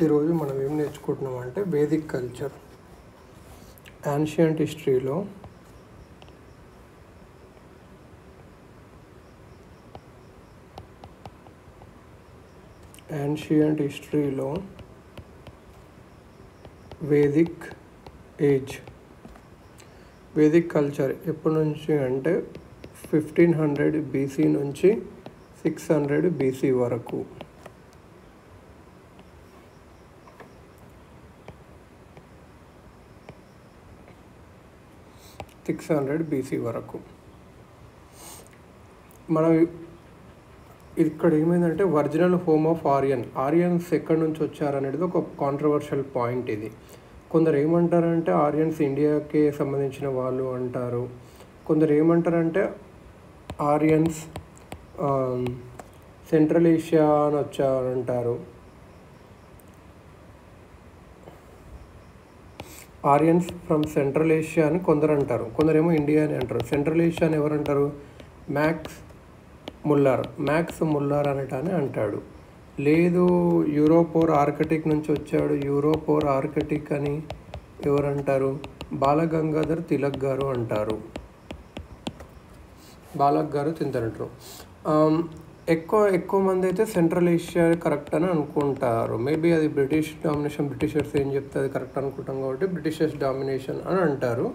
ఈరోజు మనం ఏం నేర్చుకుంటున్నాం అంటే వేదిక్ కల్చర్. యాన్షియంట్ హిస్టరీలో వేదిక్ ఏజ్, వేదిక్ కల్చర్ ఎప్పటి నుంచి అంటే 1500 BC నుంచి 600 BC వరకు. మనం ఇక్కడ ఏమైందంటే ఒరిజినల్ హోమ్ ఆఫ్ ఆరియన్స్ ఎక్కడి నుంచి వచ్చారనేది ఒక కాంట్రవర్షియల్ పాయింట్. ఇది కొందరు ఏమంటారంటే ఆరియన్స్ ఇండియాకే సంబంధించిన వాళ్ళు అంటారు, కొందరు ఏమంటారంటే ఆరియన్స్ సెంట్రల్ ఏషియా అని వచ్చారంటారు. ఆరియన్స్ ఫ్రమ్ సెంట్రల్ ఏషియా అని కొందరు అంటారు, కొందరేమో ఇండియా అని అంటారు. సెంట్రల్ ఏషియా అని ఎవరు అంటారు? మ్యాక్స్ ముల్లర్ అనేటాన్ని అంటాడు. లేదు యూరోప్ ఓర్ ఆర్కిటిక్ నుంచి వచ్చాడు, యూరోప్ ఓర్ ఆర్కిటిక్ అని ఎవరంటారు? బాలగంగాధర్ తిలక్ గారు అంటారు. తింటారు. ఎక్కువ మంది అయితే సెంట్రల్ ఏషియా కరెక్ట్ అని అనుకుంటారు. మేబీ అది బ్రిటిష్ డామినేషన్, బ్రిటిషర్స్ ఏం చెప్తే అది కరెక్ట్ అనుకుంటాం కాబట్టి బ్రిటిషర్స్ డామినేషన్ అని అంటారు.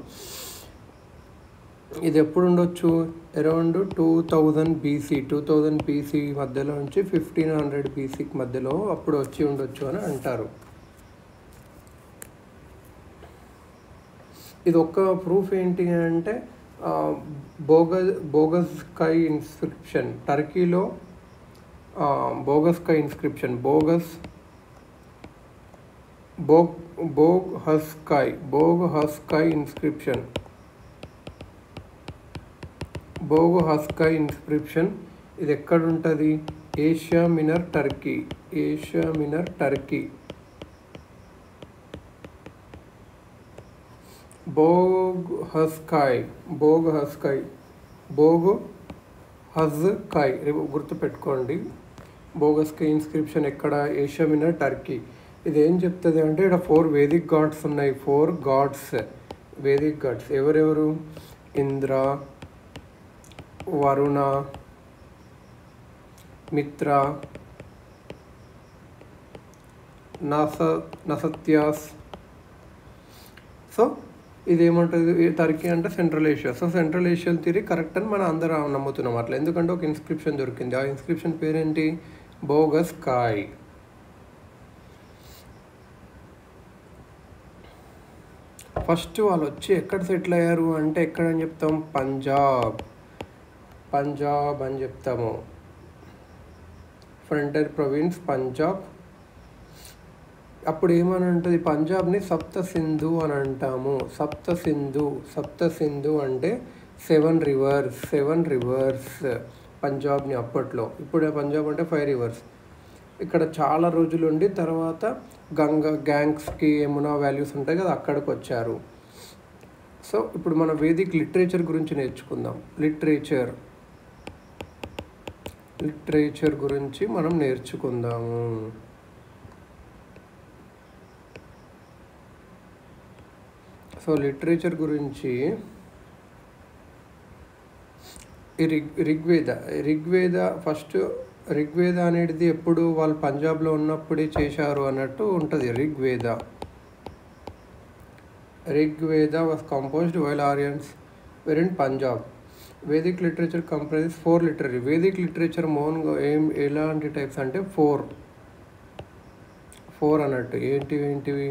ఇది ఎప్పుడు ఉండొచ్చు? అరౌండ్ 2000 BC మధ్యలో నుంచి 1500 BC మధ్యలో అప్పుడు వచ్చి ఉండొచ్చు అని అంటారు. ఇది ఒక్క ప్రూఫ్ ఏంటి అంటే బోగస్కాయ్ ఇన్స్క్రిప్షన్, టర్కీలో బోగస్కాయ్ ఇన్స్క్రిప్షన్, బోగస్కాయ్ ఇన్స్క్రిప్షన్ ఇది ఎక్కడ ఉంటుంది? Asia మినర్ Turkey. బోగహస్కాయ్ గుర్తుపెట్టుకోండి. బోగస్కాయ్ ఇన్స్క్రిప్షన్ ఎక్కడ? Asia మినర్ Turkey. ఇది ఏం చెప్తుంది అంటే ఇక్కడ 4 వేదిక్ గాడ్స్ ఉన్నాయి. 4 గాడ్స్, వేదిక్ గాడ్స్. ఎవరెవరు? ఇంద్ర, వరుణ, మిత్ర, నసత్యాస్. సో ఇదేమంటుంది? టర్కీ అంటే central Asia. So central Asian theory correct అని మనం అందరం నమ్ముతున్నాం అట్లా. ఎందుకంటే ఒక ఇన్స్క్రిప్షన్ దొరికింది. ఆ ఇన్స్క్రిప్షన్ పేరేంటి? బోగస్కాయ్. ఫస్ట్ వాళ్ళు వచ్చి ఎక్కడ సెటిల్ అయ్యారు అంటే ఎక్కడని చెప్తాం? పంజాబ్ అని చెప్తాము. Frontier province Punjab. అప్పుడు ఏమని ఉంటుంది? పంజాబ్ని సప్త సింధు అని అంటాము. సప్త సింధు అంటే 7 రివర్స్ పంజాబ్ని అప్పట్లో. ఇప్పుడు పంజాబ్ అంటే 5 రివర్స్. ఇక్కడ చాలా రోజులు ఉండి తర్వాత గ్యాంగ్స్కి యమునా వాల్యూస్ ఉంటాయి కదా, అక్కడికి వచ్చారు. సో ఇప్పుడు మన వేదిక్ లిటరేచర్ గురించి నేర్చుకుందాం. లిటరేచర్ గురించి మనం నేర్చుకుందాము. సో లిటరేచర్ గురించి ఋగ్వేద అనేది ఎప్పుడు వాళ్ళు పంజాబ్లో ఉన్నప్పుడే చేశారు అన్నట్టు ఉంటుంది. Rigveda was composed while ఆరియన్స్ were in Punjab. Vedic literature comprises 4 literary. Vedic literature ఎలాంటి టైప్స్ అంటే 4 అన్నట్టు. ఏంటివి?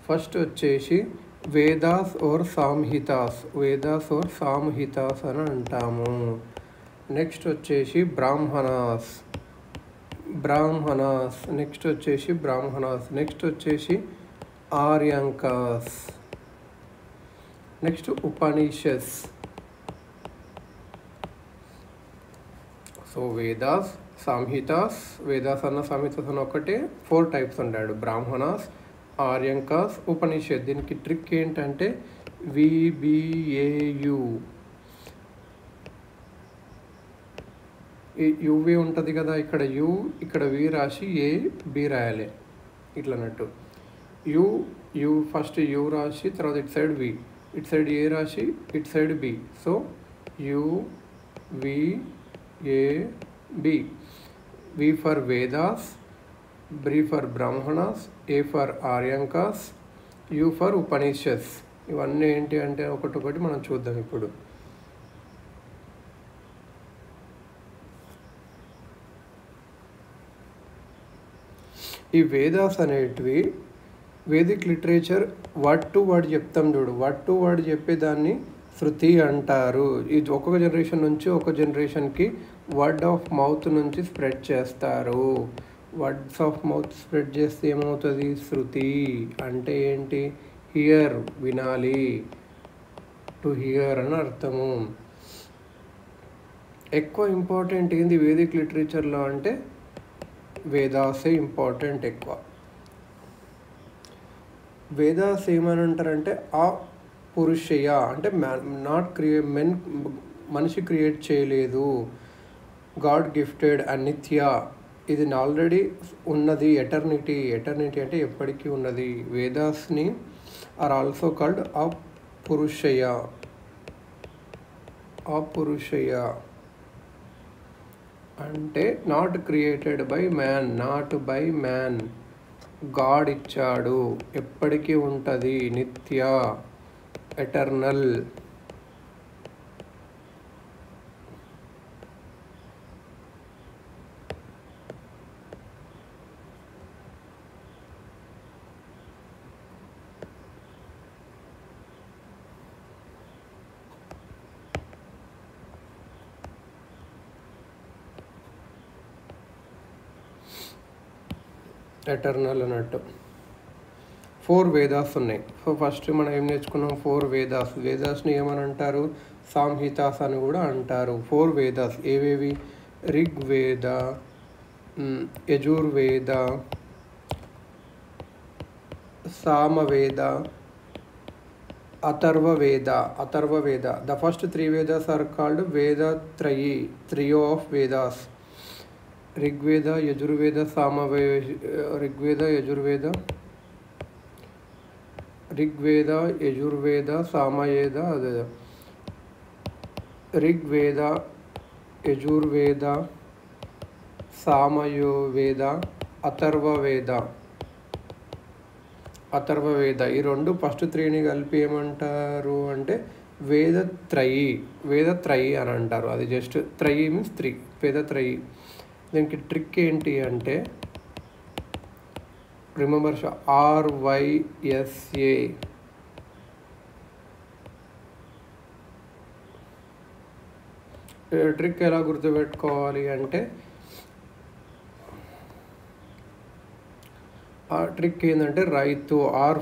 ఫస్ట్ వచ్చేసి వేదాస్ ఓర్ సాంహితాస్ అని అంటాము. నెక్స్ట్ వచ్చేసి బ్రాహ్మణాస్. నెక్స్ట్ వచ్చేసి ఆర్యంకాస్. నెక్స్ట్ ఉపనిషత్స్. సో వేదాస్ అన్న సంహితాస్ అన్న ఒకటే 4 టైప్స్ ఉంటాడు. బ్రాహ్మణాస్, ఆర్యంకాస్, ఉపనిషత్. దీనికి ట్రిక్ ఏంటంటే VBAU ఈ యువి ఉంటుంది కదా, ఇక్కడ యు ఇక్కడ వి రాసి ఏ బి రాయాలి ఇట్లా అన్నట్టు. యు ఫస్ట్ యు రాసి తర్వాత ఇటు సైడ్ వి, ఇటు సైడ్ ఏ రాసి ఇటు side B. So U V A B. V for Vedas, B for Brahmanas, A for Aranyakas, U for Upanishads. ఇవన్నీ ఏంటి అంటే ఒకటొకటి మనం చూద్దాం ఇప్పుడు. ఈ వేదాస్ అనేటివి Vedic literature word to word చెప్తాం చూడు, వర్డ్ టు వర్డ్ చెప్పేదాన్ని శృతి అంటారు. ఇది ఒక్కొక్క జనరేషన్ నుంచి ఒక జనరేషన్కి వర్డ్ ఆఫ్ మౌత్ నుంచి స్ప్రెడ్ చేస్తారు. వర్డ్స్ ఆఫ్ మౌత్ స్ప్రెడ్ చేస్తే ఏమవుతుంది? శృతి అంటే ఏంటి? హియర్, వినాలి, టు హియర్ అని అర్థము. ఎక్కువ ఇంపార్టెంట్ ఏంది వేదిక్ లిటరేచర్లో అంటే వేదాసే ఇంపార్టెంట్ ఎక్కువ. వేదాస్ ఏమని అంటారంటే ఆ పురుషయ అంటే మెన్ మనిషి క్రియేట్ చేయలేదు, గాడ్ గిఫ్టెడ్, అనిత్య, ఇది ఆల్రెడీ ఉన్నది, ఎటర్నిటీ అంటే ఎప్పటికీ ఉన్నది. వేదాస్ని ఆర్ ఆల్సో కాల్డ్ అపురుషయ. అంటే not created by man, not by man, God ఇచ్చాడు, ఎప్పటికీ ఉంటుంది, నిత్య, ఎటర్నల్. ఎటర్నల్ అన్నట్టు. 4 వేదాస్ ఉన్నాయి. సో ఫస్ట్ మనం ఏం నేర్చుకున్నాం? 4 వేదాస్. వేదాస్ని ఏమని అంటారు? సాంహితాస్ అని కూడా అంటారు. 4 వేదాస్ ఏవేవి? Rigveda, Yajurveda, Samaveda, Atharvaveda. The first 3 Vedas are called Vedatrayi, trio of Vedas. Rigveda, Yajurveda, Samaveda, Atharvaveda. ఈ రెండు ఫస్ట్ 3ని కలిపి ఏమంటారు అంటే వేదత్రయీ అని అంటారు. అది జస్ట్ త్రయీ మీన్స్ 3, వేదత్రయీ. దీనికి ట్రిక్ ఏంటి అంటే రిమెంబర్ RYSA. ట్రిక్ ఎలా గుర్తుపెట్టుకోవాలి అంటే ఆ ట్రిక్ ఏంటంటే రైతు, ఆర్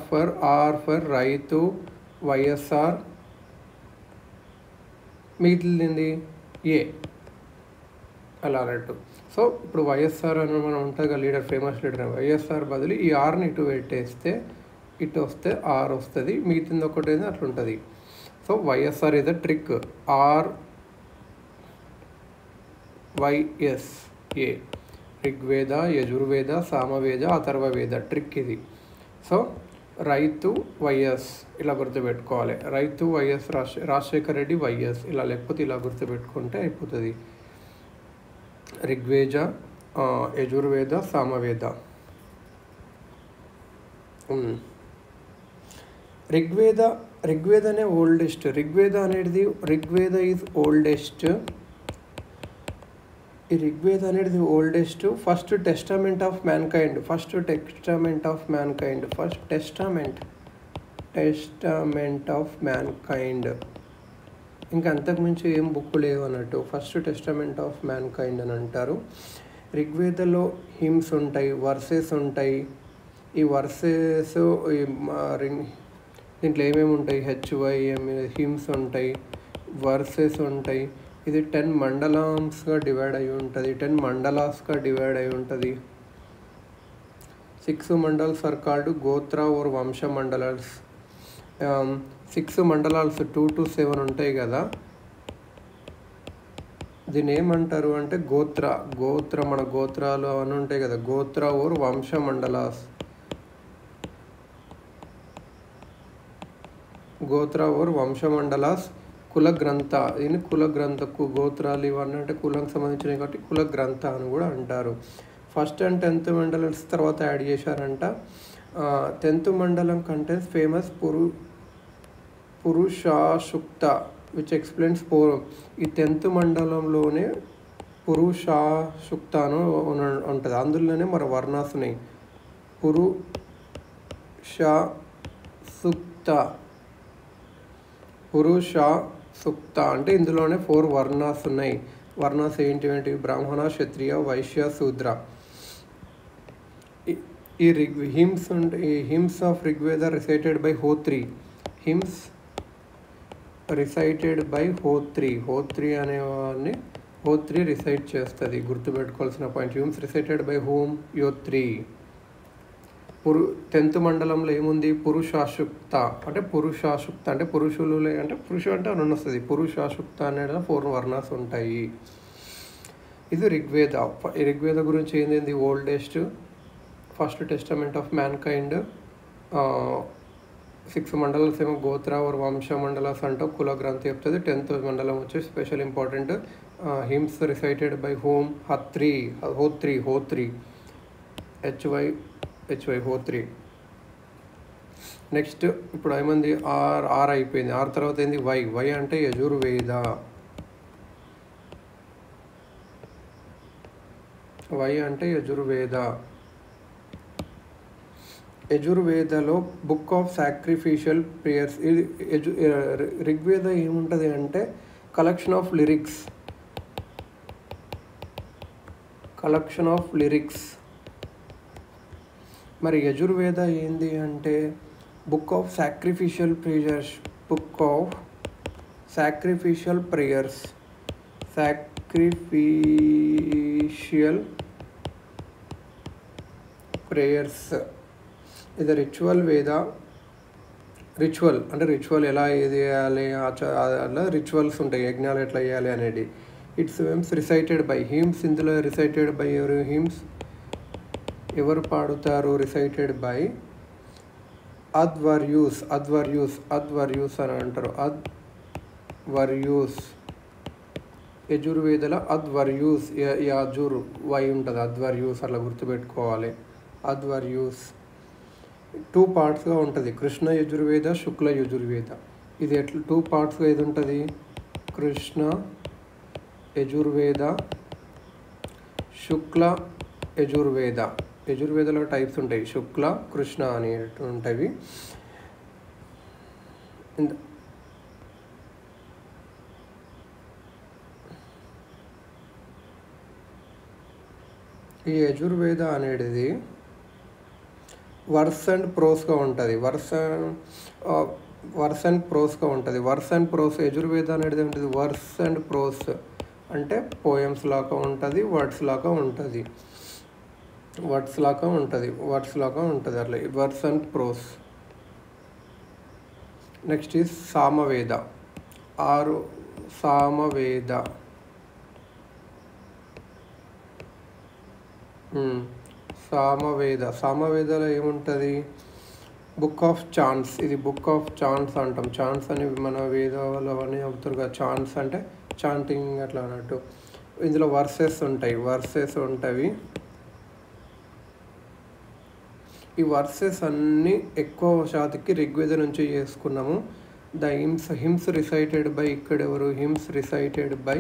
ఫర్ రైతు, YSR, మిగిలింది ఏ, అలా అన్నట్టు. సో ఇప్పుడు YSR అని మనం ఉంటుంది కదా, లీడర్, ఫేమస్ లీడర్. YSR బదులు ఈ ఆర్ని ఇటు పెట్టేస్తే ఇటు వస్తే ఆర్ వస్తుంది, మిగతాది ఒకటి అట్లా ఉంటుంది. So YSR is the trick, RYSA. Rigveda, Yajurveda, Samaveda, Atharvaveda trick ఇది. సో రైతు YS ఇలా గుర్తుపెట్టుకోవాలి. రైతు YS రాజశేఖర్ రెడ్డి YS ఇలా, లేకపోతే ఇలా గుర్తుపెట్టుకుంటే అయిపోతుంది. ఋగ్వేద, యజుర్వేద, సామవేద. ఋగ్వేదనే ఓల్డెస్ట్. Rigveda is oldest. ఈ ఋగ్వేద అనేది oldest. First testament of mankind. ఇంకా అంతకుమించి ఏం బుక్ లేవు అన్నట్టు. ఫస్ట్ టెస్టామెంట్ ఆఫ్ మ్యాన్కైండ్ అని అంటారు. ఋగ్వేదలో హిమ్స్ ఉంటాయి, వర్సెస్ ఉంటాయి. ఈ వర్సెస్ దీంట్లో ఏమేమి ఉంటాయి? HYM, హిమ్స్ ఉంటాయి, వర్సెస్ ఉంటాయి. ఇది 10 మండలాస్గా డివైడ్ అయి ఉంటుంది, 10 మండలాస్గా డివైడ్ అయి ఉంటుంది. 6 మండల్స్ ఆర్ కాల్డ్ గోత్ర ఓర్ వంశ మండలాస్. 6 మండలాల్స్ 2 to 7 ఉంటాయి కదా. దీన్ని ఏమంటారు అంటే గోత్ర మన గోత్రాలు అని ఉంటాయి కదా, గోత్ర ఓర్ వంశమండలాస్. గోత్ర ఓర్ వంశమండలాస్ కుల గ్రంథ. దీన్ని కుల గ్రంథ, గోత్రాలు ఇవన్నీ అంటే కులానికి సంబంధించినవి కాబట్టి కుల గ్రంథ అని కూడా అంటారు. ఫస్ట్ అండ్ 10th మండలమ్స్ తర్వాత యాడ్ చేశారంట. 10th మండలం కంటెన్స్ ఫేమస్ పురుషాశుక్త విచ్ ఎక్స్ప్లెయిన్స్ పూర్వం. ఈ 10th మండలంలోనే పురుషాశుక్త అని ఉంటుంది. అందులోనే మన వర్ణాస్ ఉన్నాయి. పురుషాశుక్త అంటే ఇందులోనే 4 వర్ణాస్ ఉన్నాయి. వర్ణాస్ ఏంటివి? బ్రాహ్మణ, క్షత్రియ, వైశ్య, శూద్ర. ఈ hymns of Rigveda recited by Hotri. Hymns recited by Hotri అనేవాడిని హోత్రి రిసైట్ చేస్తుంది. గుర్తుపెట్టుకోవాల్సిన పాయింట్. హిమ్స్ రిసైటెడ్ బై హోమ్ యోత్రి. 10th మండలంలో ఏముంది? పురుషాశుక్త అంటే పురుషులు అంటే పురుషు అంటే అని వస్తుంది. పురుషాశుక్త అనేది 4 వర్ణాస్ ఉంటాయి. ఇది ఋగ్వేద. ఋగ్వేద గురించి ఏంది? Oldest first testament of man kind. 6 మండలాస్ ఏమో గోత్ర ఓర్ వంశ మండలాస్ అంటాం, కుల గ్రంథి చెప్తుంది. 10th మండలం వచ్చి special important. Hymns recited by హోమ్ హోత్రి హోత్రి. నెక్స్ట్ ఇప్పుడు ఏమంది? ఆర్ అయిపోయింది. ఆర్ తర్వాత ఏంది? వై అంటే యజుర్వేద. యజుర్వేదలో బుక్ ఆఫ్ సాక్రిఫిషియల్ ప్రేయర్స్. ఇది ఋగ్వేద ఏముంటుంది అంటే కలెక్షన్ ఆఫ్ లిరిక్స్. మరి యజుర్వేద ఏంది అంటే బుక్ ఆఫ్ సాక్రిఫిషియల్ ప్రేయర్స్. ఇది రిచువల్ వేద. రిచువల్ ఎలా చేయాలి, అలా రిచువల్స్ ఉంటాయి, యజ్ఞాలు ఎట్లా చేయాలి అనేది. It's recited by hymns. ఇందులో రిసైటెడ్ బై హిమ్స్ ఎవరు పాడుతారు? రిసైటెడ్ బై అద్వర్యూస్ అని అంటారు. అద్వర్యూస్. యజుర్వేదల అద్వర్యూస్. యాజుర్ వై ఉంటుంది, అద్వర్యూస్ అట్లా గుర్తుపెట్టుకోవాలి. అద్వర్యూస్ 2 పార్ట్స్గా ఉంటుంది. కృష్ణ యజుర్వేద, శుక్ల యజుర్వేద. ఇది ఎట్లా 2 పార్ట్స్గా ఇది ఉంటుంది? కృష్ణ యజుర్వేద, శుక్ల యజుర్వేద. యజుర్వేదలో టైప్స్ ఉంటాయి, శుక్ల, కృష్ణ అని ఉంటాయి. ఈ యజుర్వేద అనేది వర్స్ అండ్ ప్రోస్గా ఉంటుంది. Verse and pros. యజుర్వేద అనేది ఉంటుంది వర్స్ అండ్ ప్రోస్ అంటే పోయమ్స్ లాగా ఉంటుంది, వర్డ్స్ లాగా ఉంటుంది అట్లా verse and prose. Next is Samaveda. సామవేదలో ఏముంటుంది? Book of chants. ఇది బుక్ ఆఫ్ చాన్స్ అంటాం. చాన్స్ అని మన వేదాలు అవన్నీ అవుతారు కదా. చాన్స్ అంటే చాంటింగ్ అట్లా అన్నట్టు. ఇందులో వర్సెస్ ఉంటాయి. ఈ వర్సెస్ అన్నీ ఎక్కువ శాతికి ఋగ్వేద నుంచి చేసుకున్నాము. ద హిమ్స్ రిసైటెడ్ బై ఇక్కడ ఎవరు? Hymns recited by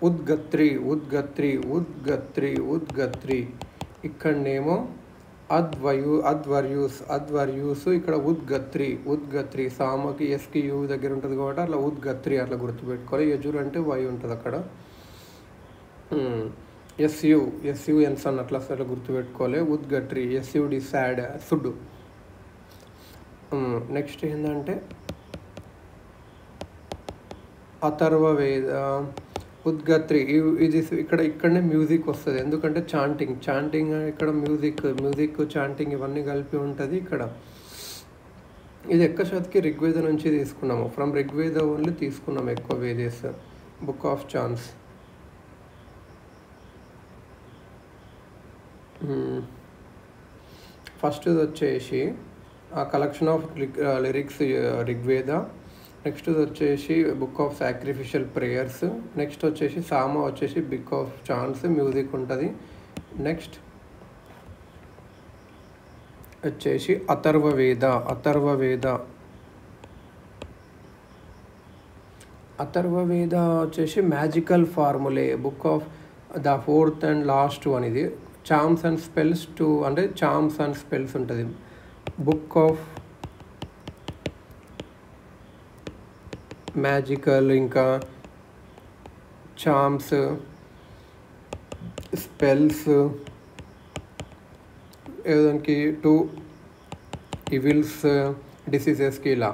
Udgatri. ఇక్కడనేమో అద్వర్యూస్. ఇక్కడ ఉద్గత్రి. సామకి ఎస్కి యూ దగ్గర ఉంటుంది కాబట్టి అట్లా ఉద్గత్రి అట్లా గుర్తుపెట్టుకోవాలి. యజుర్ అంటే వై ఉంటుంది అక్కడ. ఎస్యుఎన్స్ అన్నట్లు అసలు గుర్తుపెట్టుకోవాలి. ఉద్గట్రి. ఎస్యుడి సాడ్ సుడ్. నెక్స్ట్ ఏంటంటే అథర్వవేద. ఉద్గత్రి. ఇది ఇక్కడనే మ్యూజిక్ వస్తుంది. ఎందుకంటే చాంటింగ్ ఇక్కడ మ్యూజిక్ చాంటింగ్ ఇవన్నీ కలిపి ఉంటుంది ఇక్కడ. ఇది ఎక్కువ శాతకి ఋగ్వేద నుంచి తీసుకున్నాము. ఫ్రమ్ ఋగ్వేద ఓన్లీ తీసుకున్నాము ఎక్కువ Vedas. Book of chants. First వచ్చేసి ఆ collection of lyrics Rigveda. Next వచ్చేసి book of sacrificial prayers. Next వచ్చేసి సామ వచ్చేసి బుక్ ఆఫ్ చాన్స్, మ్యూజిక్ ఉంటుంది. నెక్స్ట్ వచ్చేసి అథర్వవేద. అథర్వవేద వచ్చేసి magical formulae, book of the fourth and last one. ఇది చామ్స్ అండ్ స్పెల్స్ టు అంటే చామ్స్ అండ్ స్పెల్స్ ఉంటుంది. బుక్ ఆఫ్ మ్యాజికల్, ఇంకా చామ్స్, స్పెల్స్, ఏదానికి టు ఇవిల్స్, డిసీజెస్కి ఇలా.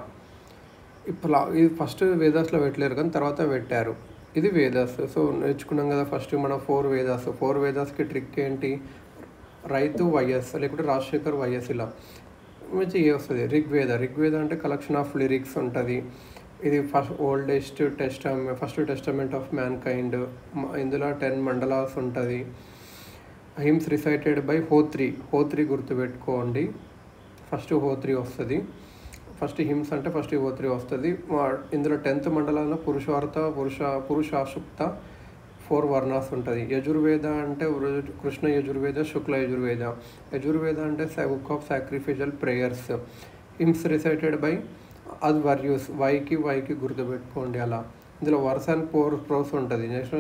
ఇప్పుడు ఇది ఫస్ట్ వేదాస్లో పెట్టలేరు కానీ తర్వాత పెట్టారు. ఇది వేదాస్. సో నేర్చుకున్నాం కదా ఫస్ట్ మనం 4 వేదాస్. 4 వేదాస్కి ట్రిక్ ఏంటి? రైతు వైఎస్ లేకుంటే రాజశేఖర్ వైఎస్ ఇలా మంచి ఏ వస్తుంది. రిగ్వేద అంటే కలెక్షన్ ఆఫ్ లిరిక్స్ ఉంటుంది. ఇది first testament of man kind. ఇందులో 10 మండలాస్ ఉంటుంది. హిమ్స్ రిసైటెడ్ బై హోత్రి గుర్తుపెట్టుకోండి. ఫస్ట్ హోత్రి వస్తుంది. ఫస్ట్ హిమ్స్ అంటే ఫస్ట్ హోత్రి వస్తుంది. ఇందులో 10th మండలంలో పురుషార్థ, పురుషాసుప్త 4 వర్ణాస్ ఉంటుంది. యజుర్వేద అంటే కృష్ణ యజుర్వేద, శుక్ల యజుర్వేద. యజుర్వేద అంటే book of sacrificial prayers. Hymns recited by Adhvaryus, వైకి గుర్తుపెట్టుకోండి అలా. ఇందులో వర్స్ అండ్ ప్రోస్ ఉంటుంది. నెక్స్ట్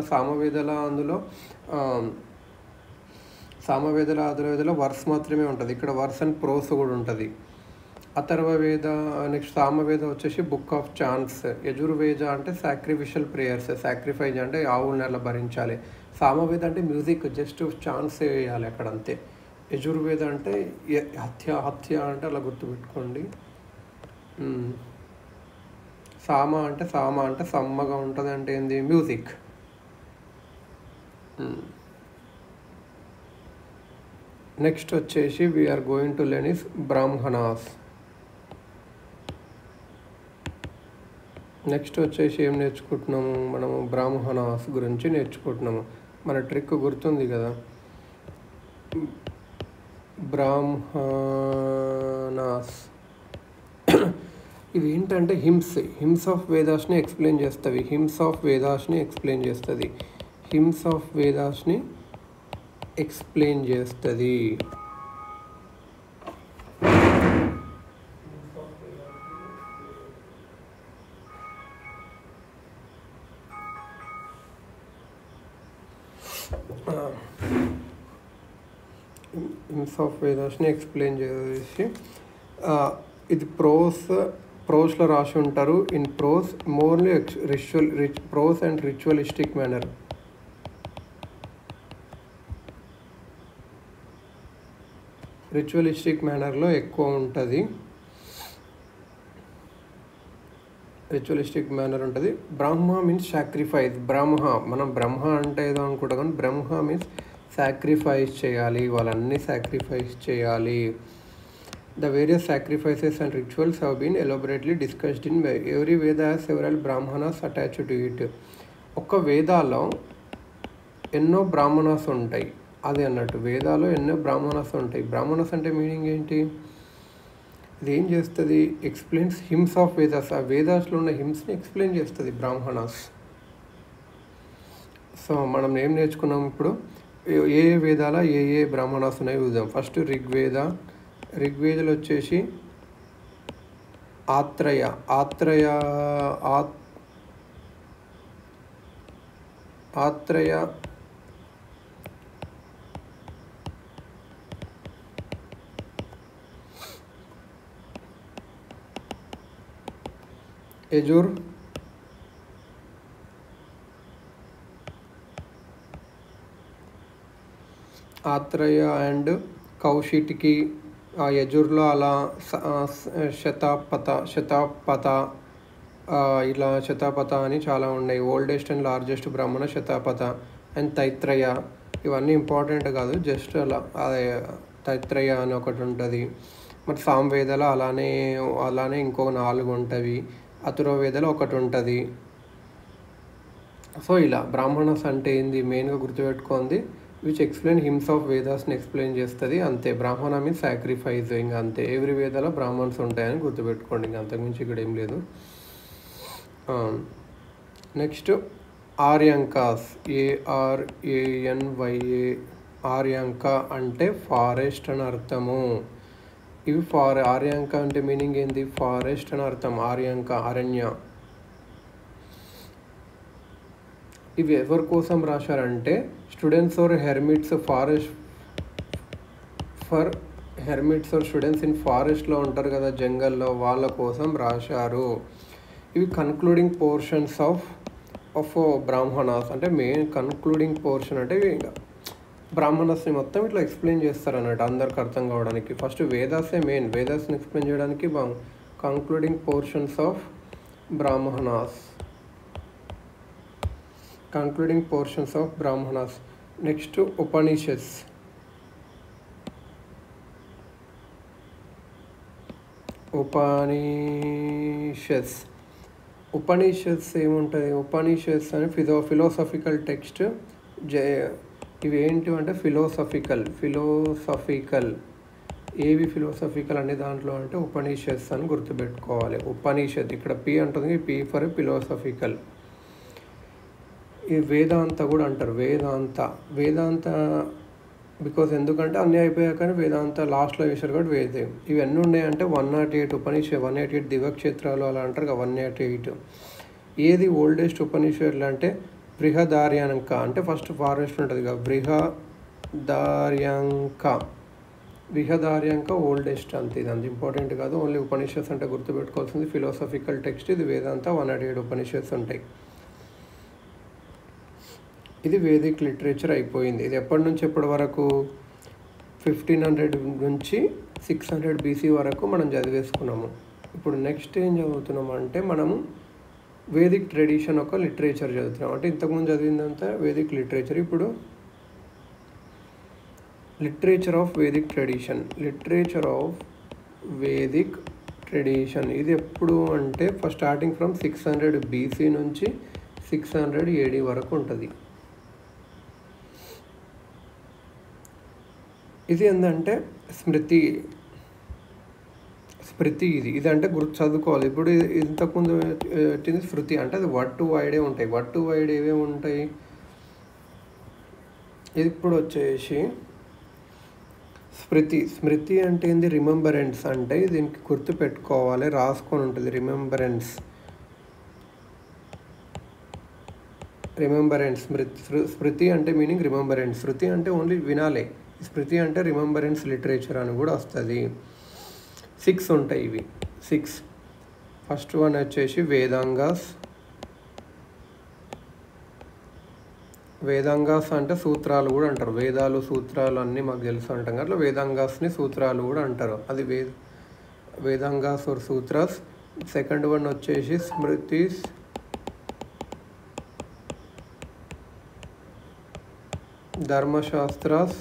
సామవేదల వర్స్ మాత్రమే ఉంటుంది. ఇక్కడ వర్స్ అండ్ ప్రోస్ కూడా ఉంటుంది. అథర్వవేద నెక్స్ట్ సామవేద వచ్చేసి బుక్ ఆఫ్ చాన్స్. యజుర్వేద అంటే సాక్రిఫిషియల్ ప్రేయర్స్, సాక్రిఫైజ్ అంటే ఆవుల్ని అలా భరించాలి. సామవేద అంటే మ్యూజిక్, జస్ట్ చాన్స్ వేయాలి అక్కడ అంతే. యజుర్వేద అంటే హత్య అంటే అలా గుర్తుపెట్టుకోండి. సామ అంటే సమ్మగా ఉంటుంది అంటే ఏంది? మ్యూజిక్. నెక్స్ట్ వచ్చేసి we're going to learn is Brahmanas. Next వచ్చేసి ఏం నేర్చుకుంటున్నాము మనము? బ్రాహ్మణాస్ గురించి నేర్చుకుంటున్నాము. మన ట్రిక్ గుర్తుంది కదా, బ్రాహ్మణాస్. ఇవి ఏంటంటే హిమ్స్ ఆఫ్ వేదాస్ని ఎక్స్ప్లెయిన్ చేస్తుంది. హిమ్స్ ఆఫ్ వేదాస్ని ఎక్స్ప్లెయిన్ చేస్తుంది. హిమ్స్ ఆఫ్ వేదాస్ని ఎక్స్ప్లెయిన్ చేసి ఇది ప్రోస్లో రాసి ఉంటారు. In prose morely prose and ritualistic manner. Ritualistic మేనర్లో ఎక్కువ ఉంటుంది. Brahma means sacrifice. మనం బ్రహ్మ అంటే ఏదో అనుకుంటాం కానీ బ్రహ్మ మీన్స్ సాక్రిఫైస్ చేయాలి, వాళ్ళన్నీ సాక్రిఫైస్ చేయాలి. The various sacrifices and rituals have been elaborately discussed in every Veda has several Brahmanas attached to it. ఒక్క వేదాలో ఎన్నో బ్రాహ్మణాస్ ఉంటాయి. అది అన్నట్టు వేదాలో ఎన్నో బ్రాహ్మణాస్ ఉంటాయి. బ్రాహ్మణాస్ అంటే మీనింగ్ ఏంటి? ఇది ఏం చేస్తుంది? Explains hymns of Vedas. ఆ వేదాస్లో ఉన్న హిమ్స్ని ఎక్స్ప్లెయిన్ చేస్తుంది బ్రాహ్మణాస్. సో మనం ఏం నేర్చుకున్నాం ఇప్పుడు? ఏ వేదాల ఏ బ్రాహ్మణాస్ ఉన్నాయో చూద్దాం. ఫస్ట్ రిగ్వేదలో వచ్చేసి ఆత్రేయ యజుర్, ఆత్రేయ అండ్ కౌశిటికి. ఆ యజుర్లో అలా శతాపత ఇలా శతాపత అని చాలా ఉన్నాయి. ఓల్డెస్ట్ అండ్ లార్జెస్ట్ బ్రాహ్మణ శతాపత అండ్ తైత్రయ. ఇవన్నీ ఇంపార్టెంట్ కాదు, జస్ట్ అలా తైత్రయ అని ఒకటి ఉంటుంది. మరి సామవేదలో అలానే ఇంకో 4 ఉంటుంది. అథర్వవేదలో ఒకటి ఉంటుంది. సో ఇలా బ్రాహ్మణస్ అంటే ఏంది మెయిన్గా గుర్తుపెట్టుకోండి, విచ్ ఎక్స్ప్లెయిన్ హిమ్స్ ఆఫ్ వేదాస్ని ఎక్స్ప్లెయిన్ చేస్తుంది అంతే. బ్రాహ్మణ మీన్స్ సాక్రిఫైస్, ఇంకా అంతే. ఎవ్రీ వేదాలో బ్రాహ్మణ్స్ ఉంటాయని గుర్తుపెట్టుకోండి, ఇంకా అంతకుమించి ఇక్కడ ఏం లేదు. Next Aranyakas, ARANYA. ఆర్యాంక అంటే ఫారెస్ట్ అని అర్థము. ఇవి ఆర్యాంక అంటే మీనింగ్ ఏంది? ఫారెస్ట్ అని అర్థం. ఆర్యాంక అరణ్య. ఇవి ఎవరి కోసం రాశారంటే students are hermits, hermits are students in ఫారెస్ట్లో ఉంటారు కదా, జంగల్లో, వాళ్ళ కోసం రాశారు. ఇవి కన్క్లూడింగ్ పోర్షన్స్ ఆఫ్ బ్రాహ్మణాస్, అంటే మెయిన్ కన్క్లూడింగ్ పోర్షన్ అంటే బ్రాహ్మణస్ని మొత్తం ఇట్లా ఎక్స్ప్లెయిన్ చేస్తారు అన్నట్టు అందరికి అర్థం కావడానికి. ఫస్ట్ వేదాసే మెయిన్, వేదాస్ని ఎక్స్ప్లెయిన్ చేయడానికి concluding portions of Brahmanas, concluding portions of Brahmanas. Next Upanishads. Upanishads ఏముంటుంది? ఉపనిషత్స్ అని ఫిలోసఫికల్ టెక్స్ట్. ఇవి ఏంటి అంటే ఫిలోసఫికల్. ఏవి ఫిలోసఫికల్ అనే దాంట్లో అంటే ఉపనిషత్స్ అని గుర్తుపెట్టుకోవాలి. ఉపనిషత్ ఇక్కడ పి అంటుంది, పి ఫర్ ఫిలోసఫికల్. ఇది వేదాంత కూడా అంటారు. వేదాంత బికాస్ ఎందుకంటే అన్నీ అయిపోయాక కానీ వేదాంత లాస్ట్లో వేశారు కాబట్టి వేదే. ఇవి ఎన్ని ఉన్నాయంటే 108 ఉపనిషత్, 108 దివ్యక్షేత్రాలు అలా అంటారు కదా, 108. ఏది ఓల్డెస్ట్ ఉపనిషత్తులు అంటే బృహదార్యాంక, అంటే ఫస్ట్ ఫారెస్ట్ ఉంటుంది కదా, బృహదార్యాంక ఓల్డెస్ట్ అంతే. ఇది అంత ఇంపార్టెంట్ కాదు, ఓన్లీ ఉపనిషత్స్ అంటే గుర్తుపెట్టుకోవాల్సింది ఫిలోసఫికల్ టెక్స్ట్. ఇది వేదాంత 108 ఉపనిషత్స్ ఉంటాయి. ఇది వేదిక్ లిటరేచర్ అయిపోయింది. ఇది ఎప్పటి నుంచి ఎప్పటి వరకు? 1500 నుంచి 600 BC వరకు మనం చదివేసుకున్నాము. ఇప్పుడు నెక్స్ట్ ఏం చదువుతున్నాము అంటే మనము వేదిక్ ట్రెడిషన్ ఒక లిటరేచర్ చదువుతున్నాం. అంటే ఇంతకుముందు చదివిందంతా వేదిక్ లిటరేచర్. ఇప్పుడు లిటరేచర్ ఆఫ్ వేదిక్ ట్రెడిషన్. ఇది ఎప్పుడు అంటే స్టార్టింగ్ ఫ్రమ్ 600 BC నుంచి 600 AD వరకు ఉంటుంది. ఇది ఏంటంటే స్మృతి ఇది అంటే గుర్తు చదువుకోవాలి. ఇప్పుడు ఇంతకుముందు వచ్చింది స్మృతి, అంటే అది వర్డ్ టు వైడే ఉంటాయి. వర్డ్ టు వైడ్ ఏవేమి ఉంటాయి? ఇది ఇప్పుడు వచ్చేసి స్మృతి అంటే ఏంది? రిమెంబరెన్స్. అంటే దీనికి గుర్తు పెట్టుకోవాలి, రాసుకొని ఉంటుంది. రిమెంబరెన్స్. స్మృతి అంటే మీనింగ్ రిమెంబరెన్స్. శృతి అంటే ఓన్లీ వినాలి. స్మృతి అంటే రిమెంబరెన్స్ లిటరేచర్ అని కూడా వస్తుంది. 6 ఉంటాయి ఇవి. 6. ఫస్ట్ వన్ వచ్చేసి వేదాంగాస్ అంటే సూత్రాలు కూడా అంటారు. వేదాలు సూత్రాలు అన్నీ మాకు తెలుసు అంటాం కదా, వేదాంగాస్ని సూత్రాలు కూడా అంటారు. అది Vedangas or Sutras. Second one వచ్చేసి స్మృతిస్, ధర్మశాస్త్రాస్.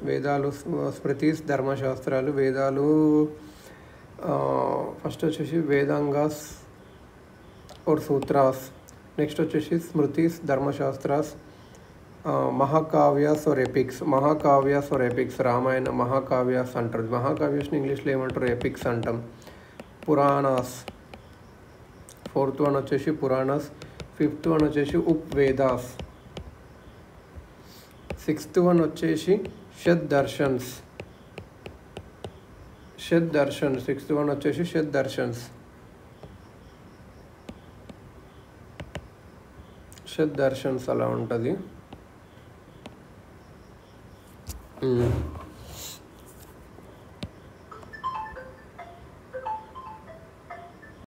వేదాలు స్మృతిస్, ధర్మశాస్త్రాలు. వేదాలు ఫస్ట్ వచ్చేసి వేదాంగాస్ ఆర్ సూత్రాస్. నెక్స్ట్ వచ్చేసి స్మృతిస్, ధర్మశాస్త్రాస్. Mahakavyas are epics. రామాయణ మహాకావ్యాస్ అంటారు. మహాకావ్యాస్ని ఇంగ్లీష్లో ఏమంటారు? ఎపిక్స్ అంటాం. పురాణాస్. ఫోర్త్ వన్ వచ్చేసి పురాణాస్. ఫిఫ్త్ వన్ వచ్చేసి ఉపవేదాస్. సిక్స్త్ వన్ వచ్చేసి షడ్ దర్శన్స్ అలా ఉంటుంది.